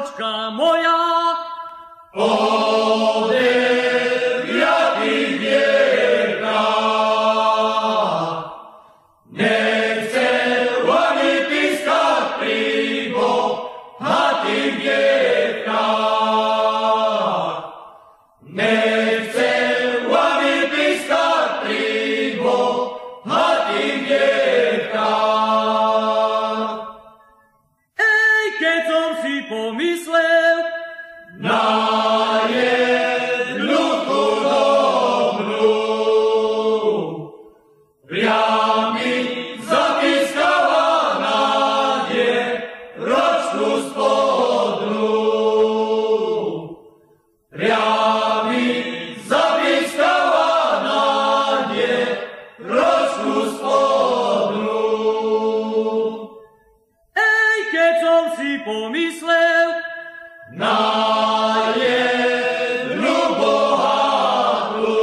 Láskočka moja, o deviatých dievkách. Nechcel ani pískať pri bohatých dievkách. Nechcel ani pískať pri bohatých dievkách. ej, keď som si pomyslel, Na jednu chudobnú priamy zapískala nádej ročnú spodnú. Priamy zapískala nádej ročnú spodnú. ej, keď som si pomyslel, Na jednu bohatú,